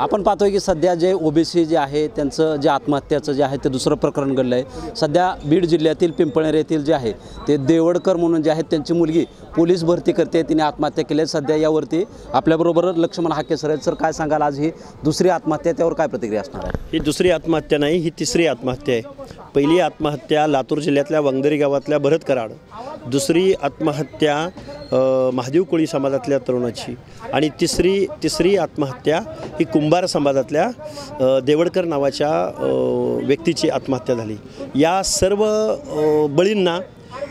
आपण पाहतोय की सध्या जे ओबीसी जे आहे त्यांचं जे आत्महत्याचं जे आहे ते दुसरं प्रकरण घडलं आहे। सध्या बीड जिल्ह्यातील पिंपळनेर येथील जे आहे ते देवडकर म्हणून जे आहेत त्यांची मुलगी पोलीस भरती करते, तिने आत्महत्या केली आहे। सध्या यावरती आपल्याबरोबर लक्ष्मण हाके सर आहेत। सर, काय सांगाल, आज ही दुसरी आत्महत्या, त्यावर काय प्रतिक्रिया असणार आहे? ही दुसरी आत्महत्या नाही, ही तिसरी आत्महत्या आहे। पहिली आत्महत्या लातूर जिल्ह्यातल्या वंगदरी गावातल्या भरत कराड, दुसरी आत्महत्या महादेव कोळी समाजातल्या तरुणाची आणि तिसरी आत्महत्या ही कुंभार समाजातल्या देवडकर नावाच्या व्यक्तीची आत्महत्या झाली। या सर्व बळींना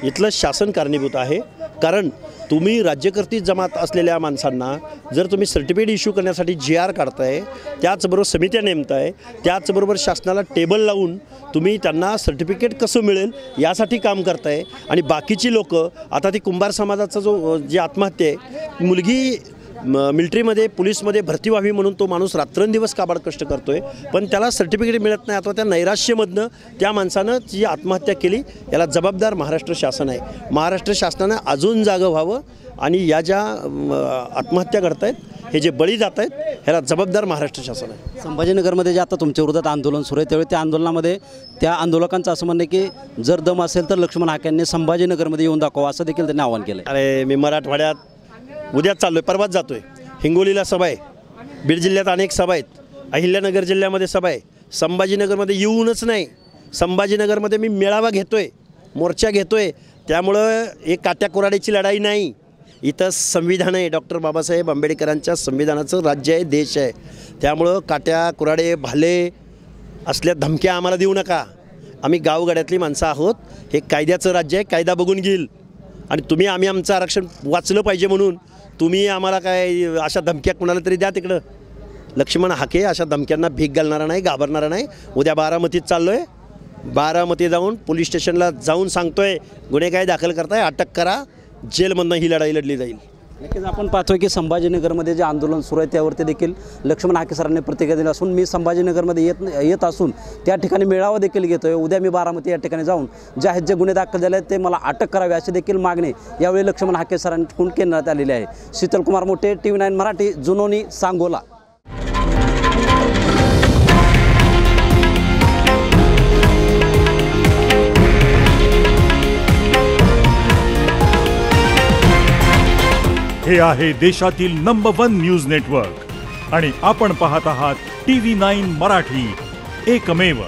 इथलं शासन कारणीभूत आहे। कारण तुम्ही राज्यकर्ती जमात असलेल्या माणसांना जर तुम्ही सर्टिफिकेट इश्यू करण्यासाठी GR काढताय, त्याचबरोबर समित्या नेमताय, त्याचबरोबर शासनाला टेबल लावून तुम्ही त्यांना सर्टिफिकेट कसं मिळेल यासाठी काम करताय आणि बाकीची लोक आता ती कुंभार समाजाचा जी आत्महत्या आहे, मुलगी मिलिटरीमध्ये पोलीसमध्ये भरती व्हावी म्हणून तो माणूस रात्रंदिवस काबाड कष्ट करतोय, पण त्याला सर्टिफिकेट मिळत नाही अथवा त्या नैराश्यमधनं त्या माणसानं जी आत्महत्या केली, याला जबाबदार महाराष्ट्र शासन आहे। महाराष्ट्र शासनानं अजून जागं व्हावं आणि या ज्या आत्महत्या घडत आहेत, हे जे बळी जात आहेत, ह्याला जबाबदार महाराष्ट्र शासन आहे। संभाजीनगरमध्ये जे आता तुमच्या विरोधात आंदोलन सुरू आहे, त्यावेळी त्या आंदोलनामध्ये त्या आंदोलकांचं असं म्हणणं आहे की जर दम असेल तर लक्ष्मण हाकेंनी संभाजीनगरमध्ये येऊन दाखवा, असं देखील त्यांनी आवाहन केलं आहे। अरे, मी मराठवाड्यात उद्याच चाललोय, परवाच जातोय। हिंगोलीला सभा आहे, बीड जिल्ह्यात अनेक सभा आहेत, अहिल्यानगर जिल्ह्यामध्ये सभा आहे। संभाजीनगरमध्ये येऊनच नाही, संभाजीनगरमध्ये मी मेळावा घेतोय, मोर्चा घेतोय। त्यामुळं एक काट्या कुऱ्हाडीची लढाई नाही, इथं संविधान आहे, डॉक्टर बाबासाहेब आंबेडकरांच्या संविधानाचं राज्य आहे, देश आहे। त्यामुळं काट्या कुऱ्हाडे भाले असल्या धमक्या आम्हाला देऊ नका। आम्ही गावगाड्यातली माणसं आहोत, हे कायद्याचं राज्य आहे, कायदा बघून घेईल। आणि तुम्ही आम्ही आमचं आरक्षण वाचलं पाहिजे म्हणून तुम्ही आम्हाला काय अशा धमक्या कुणाला तरी द्या तिकडं। लक्ष्मण हाके अशा धमक्यांना भीक घालणारा नाही, घाबरणारा नाही। उद्या बारामतीत चाललो आहे, बारामती जाऊन पोलीस स्टेशनला जाऊन सांगतोय गुन्हे काय दाखल करताय, अटक करा, जेलमधनं ही लढाई लढली जाईल। नक्कीच आपण पाहतोय की संभाजीनगरमध्ये जे आंदोलन सुरू आहे त्यावरती देखील लक्ष्मण हाके सरांनी प्रतिक्रिया दिली असून मी संभाजीनगरमध्ये येत असून त्या ठिकाणी मेळावा देखील घेतोय। उद्या मी बारामती या ठिकाणी जाऊन जे आहेत जे गुन्हे दाखल झाले आहेत ते मला अटक करावे अशी देखील मागणी यावेळी लक्ष्मण हाके सरांकडून करण्यात आलेली आहे। शीतलकुमार मोठे, TV9 मराठी, जुनोनी, सांगोला। हे आहे देशातील नंबर 1 न्यूज नेटवर्क आणि आपण पाहत आहात TV9 मराठी, एकमेव।